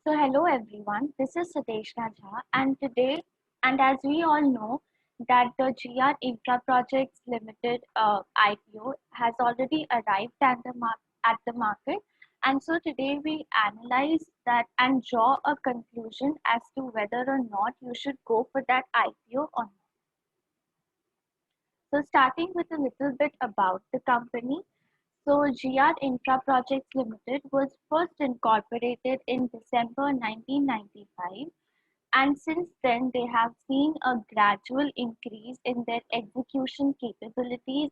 So hello everyone, this is Sadeshna Jha and today, and as we all know that the GR Infra Projects Limited IPO has already arrived at the market, and so today we analyze that and draw a conclusion as to whether or not you should go for that IPO or not. So starting with a little bit about the company. So GR Infra Projects Limited was first incorporated in December 1995, and since then they have seen a gradual increase in their execution capabilities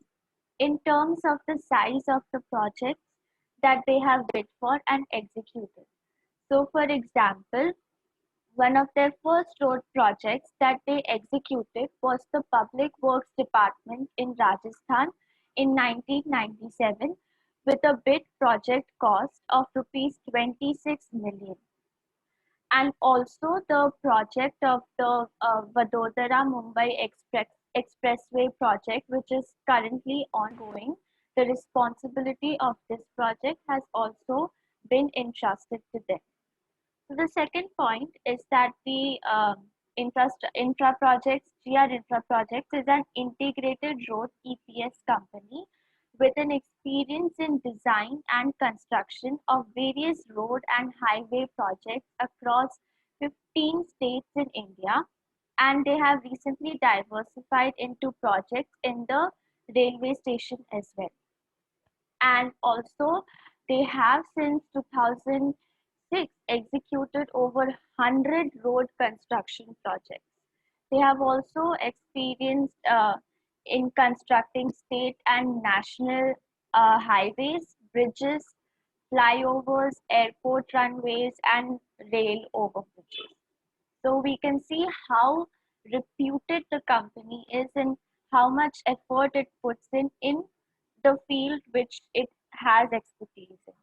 in terms of the size of the projects that they have bid for and executed. So for example, one of their first road projects that they executed was the Public Works Department in Rajasthan in 1997 with a bid project cost of rupees 26 million. And also the project of the Vadodara Mumbai Expressway project, which is currently ongoing. The responsibility of this project has also been entrusted to them. So the second point is that the infra projects, GR Infra Projects is an integrated road EPS company with an experience in design and construction of various road and highway projects across 15 states in India, and they have recently diversified into projects in the railway station as well. And also they have since 2006 executed over 100 road construction projects. They have also experienced in constructing state and national highways, bridges, flyovers, airport runways, and rail overbridges. So we can see how reputed the company is and how much effort it puts in the field which it has expertise in.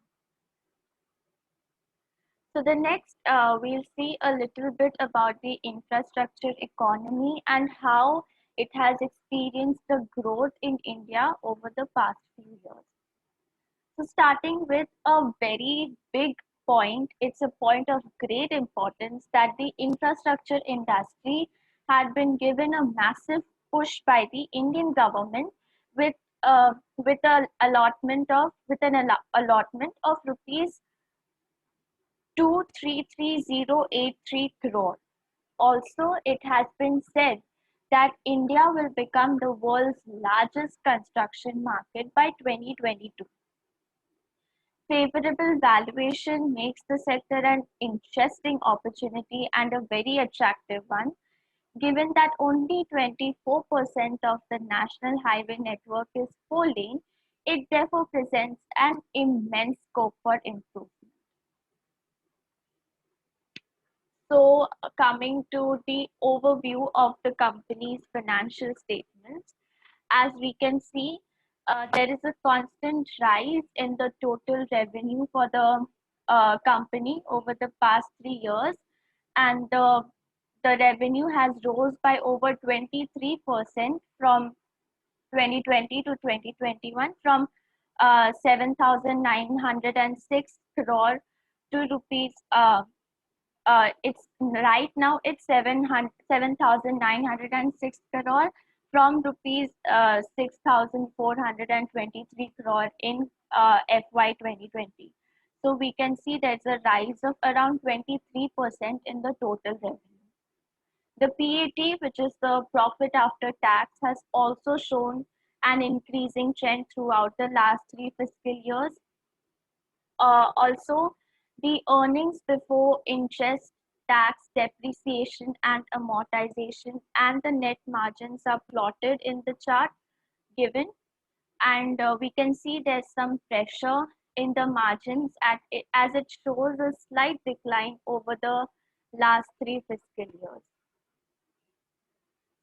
So the next, we'll see a little bit about the infrastructure economy and how it has experienced the growth in India over the past few years. So starting with a very big point, it's a point of great importance that the infrastructure industry had been given a massive push by the Indian government with an allotment of rupees 233,083 crore. Also, it has been said that India will become the world's largest construction market by 2022. Favorable valuation makes the sector an interesting opportunity and a very attractive one, given that only 24% of the national highway network is four-lane. It therefore presents an immense scope for improvement. So, coming to the overview of the company's financial statements, as we can see, there is a constant rise in the total revenue for the company over the past 3 years, and the revenue has rose by over 23% from 2020 to 2021, from 7,906 crore to rupees it's right now it's 7,906 crore from rupees 6,423 crore in FY 2020. So we can see there's a rise of around 23% in the total revenue. The PAT, which is the profit after tax, has also shown an increasing trend throughout the last 3 fiscal years. Also, the earnings before interest, tax, depreciation, and amortization, and the net margins are plotted in the chart given. And we can see there's some pressure in the margins as it shows a slight decline over the last 3 fiscal years.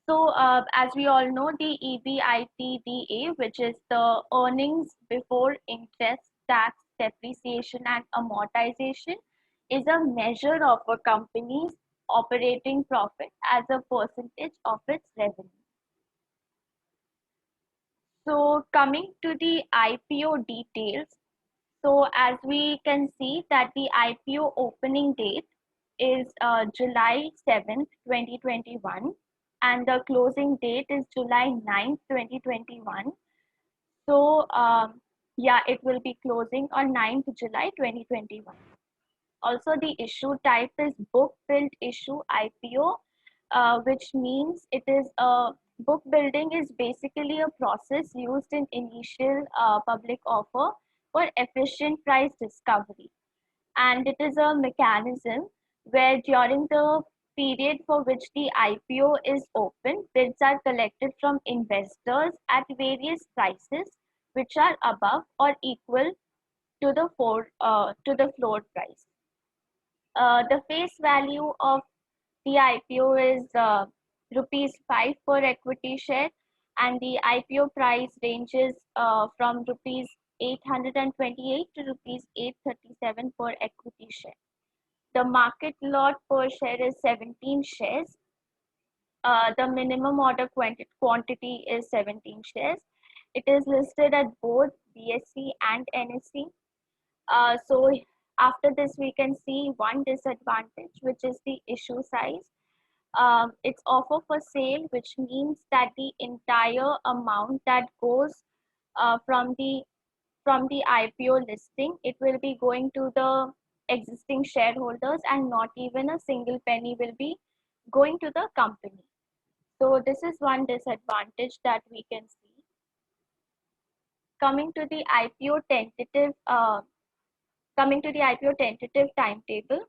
So, as we all know, the EBITDA, which is the earnings before interest, tax, depreciation, and amortization, is a measure of a company's operating profit as a percentage of its revenue. So, coming to the IPO details. So, as we can see that the IPO opening date is July 7th, 2021, and the closing date is July 9th, 2021. So, yeah, it will be closing on 9th July 2021. Also, the issue type is book build issue IPO, which means it is a book building is basically a process used in initial public offer for efficient price discovery. And it is a mechanism where during the period for which the IPO is open, bids are collected from investors at various prices which are above or equal to the floor price. The face value of the IPO is rupees 5 per equity share, and the IPO price ranges from rupees 828 to rupees 837 per equity share. The market lot per share is 17 shares. The minimum order quantity is 17 shares. It is listed at both BSE and NSE. So after this, we can see one disadvantage, which is the issue size. It's offer for sale, which means that the entire amount that goes uh, from the from the IPO listing, it will be going to the existing shareholders, and not even a single penny will be going to the company. So this is one disadvantage that we can see. Coming to the IPO tentative, coming to the IPO tentative timetable.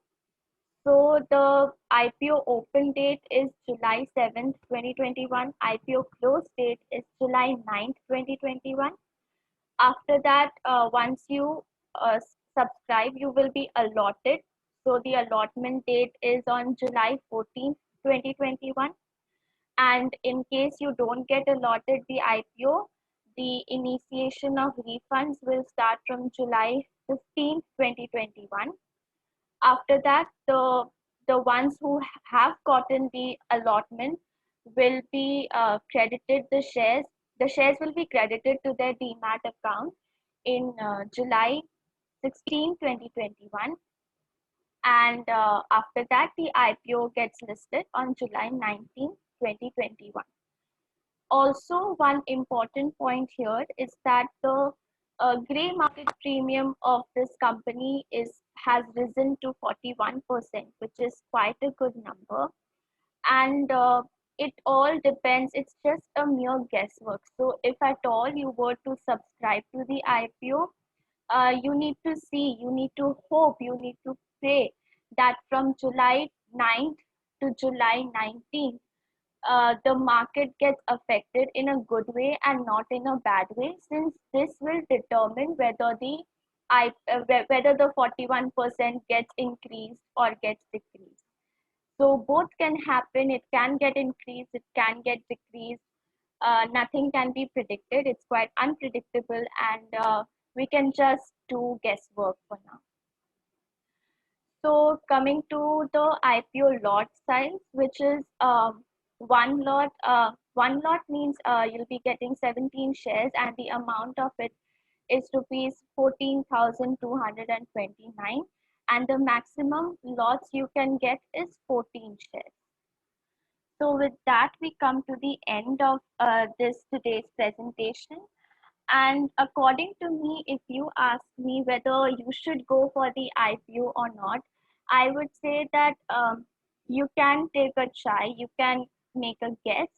So the IPO open date is July 7th, 2021. IPO close date is July 9th, 2021. After that, once you subscribe, you will be allotted. So the allotment date is on July 14th, 2021. And in case you don't get allotted the IPO, the initiation of refunds will start from July 15th, 2021. After that, the ones who have gotten the allotment will be credited the shares. The shares will be credited to their demat account in July 16, 2021. And after that, the IPO gets listed on July 19, 2021. Also, one important point here is that the gray market premium of this company has risen to 41%, which is quite a good number. And it all depends, it's just a mere guesswork. So if at all you were to subscribe to the IPO, you need to see, you need to hope, you need to pray that from July 9th to July 19th, the market gets affected in a good way and not in a bad way, since this will determine whether whether the 41% gets increased or gets decreased. So both can happen. It can get increased, it can get decreased. Nothing can be predicted. It's quite unpredictable, and we can just do guesswork for now. So coming to the IPO lot size, which is one lot. One lot means you'll be getting 17 shares, and the amount of it is rupees 14,229, and the maximum lots you can get is 14 shares. So with that, we come to the end of this today's presentation. And according to me, if you ask me whether you should go for the IPO or not, I would say that you can take a try, you can make a guess,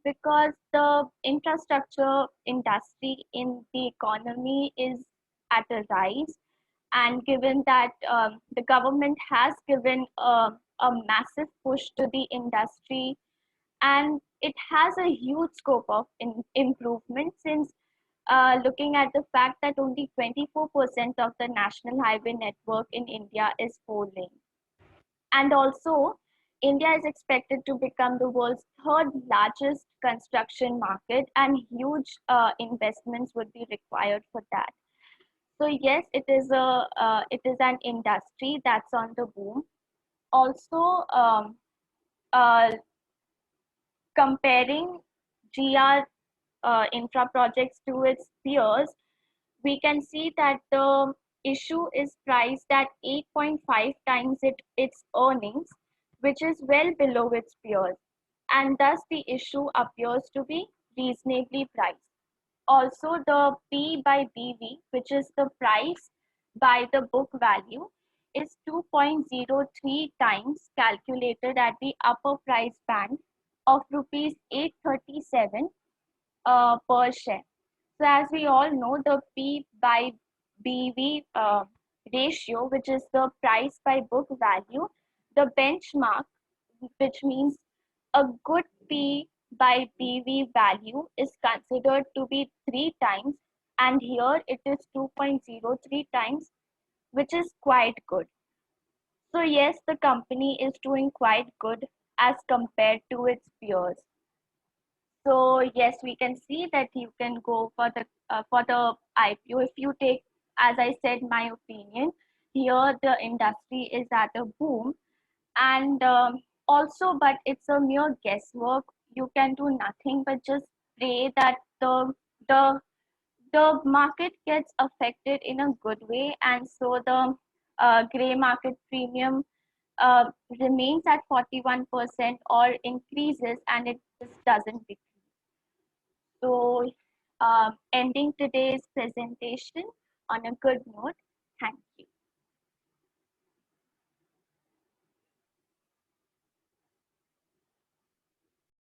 because the infrastructure industry in the economy is at a rise. And given that the government has given a massive push to the industry, and it has a huge scope of improvement, since looking at the fact that only 24% of the national highway network in India is four lane. And also, India is expected to become the world's third largest construction market, and huge investments would be required for that. So yes, it is an industry that's on the boom. Also, uh, comparing GR infra projects to its peers, we can see that the issue is priced at 8.5 times its earnings, which is well below its peers, and thus the issue appears to be reasonably priced. Also, the P by BV, which is the price by the book value, is 2.03 times calculated at the upper price band of rupees 837 per share. So as we all know, the P by BV ratio, which is the price by book value, the benchmark, which means a good P by BV value is considered to be 3 times, and here it is 2.03 times, which is quite good. So yes, the company is doing quite good as compared to its peers. So yes, we can see that you can go for the IPO if you take, as I said, my opinion. Here the industry is at a boom, and also, but it's a mere guesswork. You can do nothing but just pray that the the market gets affected in a good way, and so the gray market premium uh, remains at 41% or increases, and it just doesn't decrease. So, ending today's presentation on a good note. Thank you.